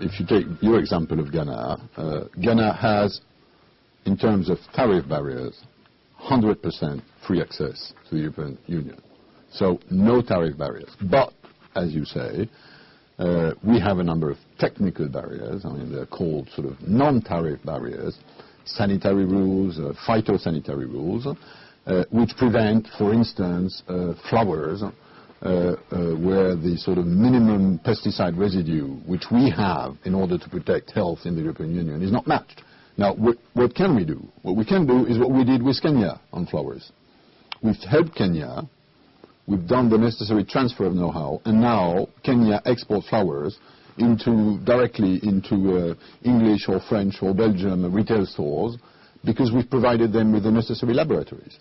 if you take your example of Ghana, Ghana has, in terms of tariff barriers, 100% free access to the European Union. So no tariff barriers. But, as you say, we have a number of technical barriers. I mean, they're called sort of non-tariff barriers, sanitary rules, phytosanitary rules, which prevent, for instance, flowers where the sort of minimum pesticide residue which we have in order to protect health in the European Union is not matched. Now, what can we do? What we can do is what we did with Kenya on flowers. We've helped Kenya. We've done the necessary transfer of know-how, and now Kenya exports flowers directly into English or French or Belgian retail stores because we've provided them with the necessary laboratories.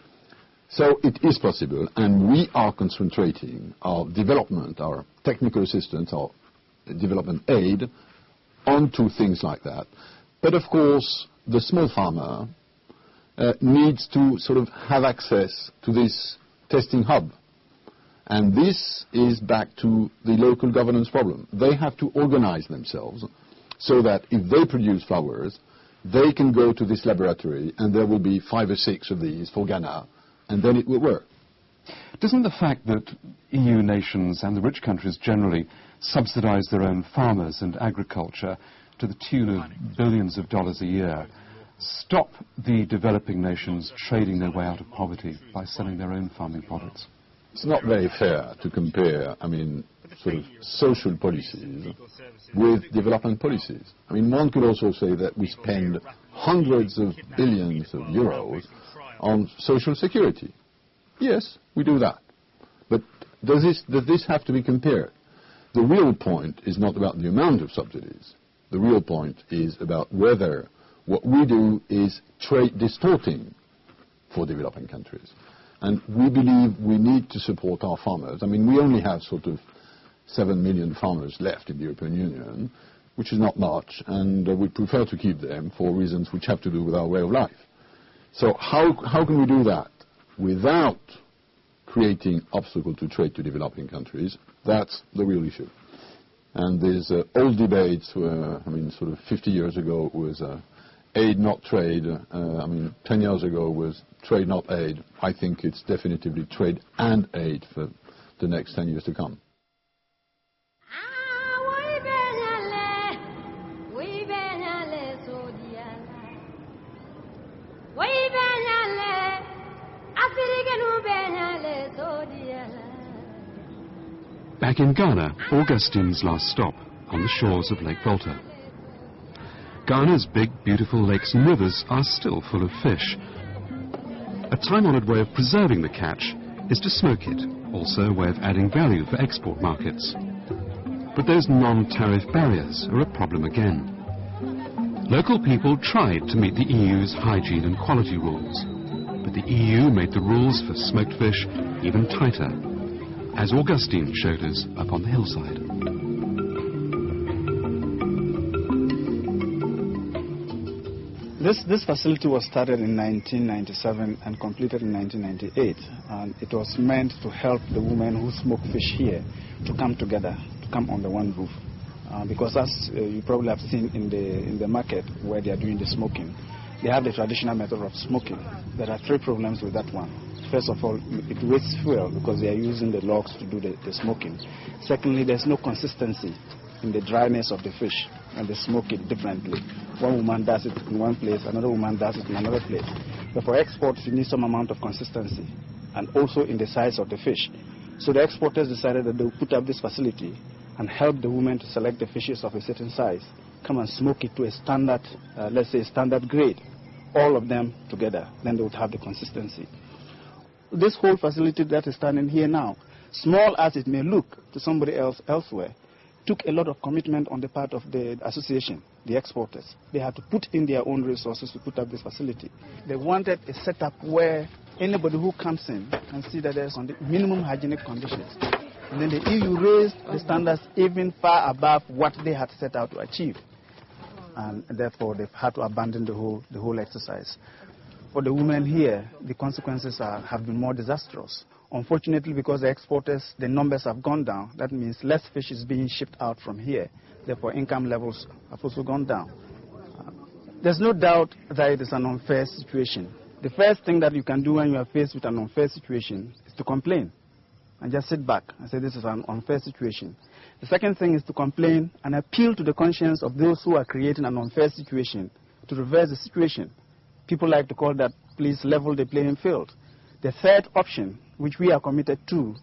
So it is possible, and we are concentrating our development, our technical assistance, our development aid onto things like that. But of course, the small farmer needs to sort of have access to this testing hub. And this is back to the local governance problem. They have to organize themselves so that if they produce flowers, they can go to this laboratory and there will be 5 or 6 of these for Ghana, and then it will work. Doesn't the fact that EU nations and the rich countries generally subsidize their own farmers and agriculture to the tune of billions of dollars a year stop the developing nations trading their way out of poverty by selling their own farming products? It's not very fair to compare, I mean, sort of social policies with development policies. I mean, one could also say that we spend hundreds of billions of euros on social security. Yes, we do that. But does this have to be compared? The real point is not about the amount of subsidies. The real point is about whether what we do is trade distorting for developing countries. And we believe we need to support our farmers. I mean, we only have sort of 7 million farmers left in the European Union, which is not much, and we prefer to keep them for reasons which have to do with our way of life. So how can we do that without creating obstacles to trade to developing countries? That's the real issue. And there's old debates where, I mean, sort of 50 years ago it was aid, not trade. 10 years ago it was trade, not aid. I think it's definitively trade and aid for the next 10 years to come. Back in Ghana, Augustine's last stop on the shores of Lake Volta. Ghana's big, beautiful lakes and rivers are still full of fish. A time-honoured way of preserving the catch is to smoke it, also a way of adding value for export markets. But those non-tariff barriers are a problem again. Local people tried to meet the EU's hygiene and quality rules, but the EU made the rules for smoked fish even tighter, as Augustine showed us up on the hillside. This facility was started in 1997 and completed in 1998, and it was meant to help the women who smoke fish here to come together, to come under one roof. Because as you probably have seen in the market where they are doing the smoking, they have the traditional method of smoking. There are 3 problems with that one. First of all, it wastes fuel because they are using the logs to do the smoking. Secondly, there's no consistency in the dryness of the fish, and they smoke it differently. One woman does it in one place, another woman does it in another place. But for exports, you need some amount of consistency, and also in the size of the fish. So the exporters decided that they would put up this facility and help the women to select the fishes of a certain size, come and smoke it to a standard, let's say standard grade, all of them together. Then they would have the consistency. This whole facility that is standing here now, small as it may look to somebody else elsewhere, took a lot of commitment on the part of the association, the exporters. They had to put in their own resources to put up this facility. They wanted a setup where anybody who comes in can see that there's minimum hygienic conditions. And then the EU raised the standards even far above what they had set out to achieve. And therefore, they've had to abandon the whole exercise. For the women here, the consequences have been more disastrous. Unfortunately, because the exporters, the numbers have gone down, that means less fish is being shipped out from here. Therefore, income levels have also gone down. There's no doubt that it is an unfair situation. The first thing that you can do when you are faced with an unfair situation is to complain and just sit back and say this is an unfair situation. The second thing is to complain and appeal to the conscience of those who are creating an unfair situation to reverse the situation. People like to call that, please level the playing field. The third option, which we are committed to,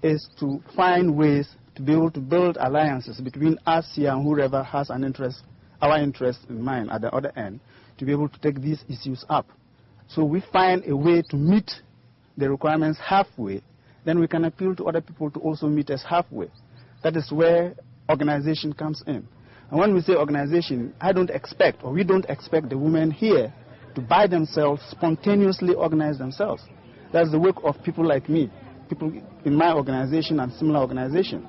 is to find ways to be able to build alliances between us here and whoever has an interest, our interest in mind at the other end, to be able to take these issues up. So we find a way to meet the requirements halfway, then we can appeal to other people to also meet us halfway. That is where organization comes in. And when we say organization, I don't expect, or we don't expect the women here to by themselves spontaneously organize themselves. That's the work of people like me, people in my organization and similar organization.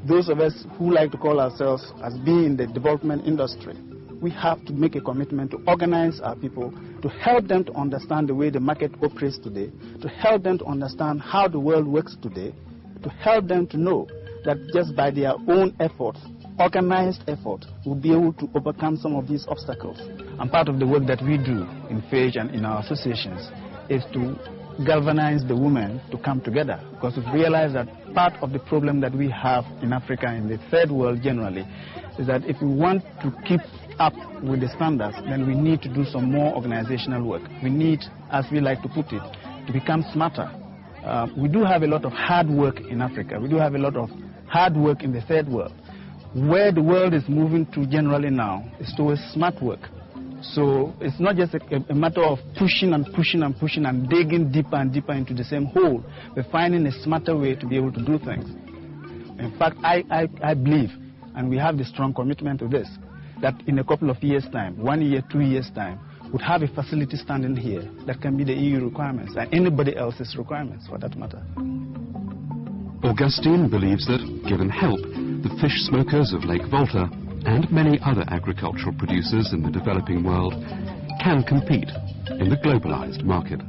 Those of us who like to call ourselves as being in the development industry, we have to make a commitment to organize our people, to help them to understand the way the market operates today, to help them to understand how the world works today, to help them to know that just by their own efforts, organized effort, we'll be able to overcome some of these obstacles. And part of the work that we do in FAGE and in our associations is to galvanize the women to come together, because we've realized that part of the problem that we have in Africa and in the third world generally is that if we want to keep up with the standards, then we need to do some more organizational work. We need, as we like to put it, to become smarter. We do have a lot of hard work in Africa. We do have a lot of hard work in the third world. Where the world is moving to generally now is towards smart work. So it's not just a matter of pushing and pushing and pushing and digging deeper and deeper into the same hole. We're finding a smarter way to be able to do things. In fact, I believe, and we have the strong commitment to this, that in a couple of years' time, 1 year, 2 years' time, we'd have a facility standing here that can be the EU requirements and anybody else's requirements for that matter. Augustine believes that, given help, the fish smokers of Lake Volta and many other agricultural producers in the developing world can compete in the globalized market.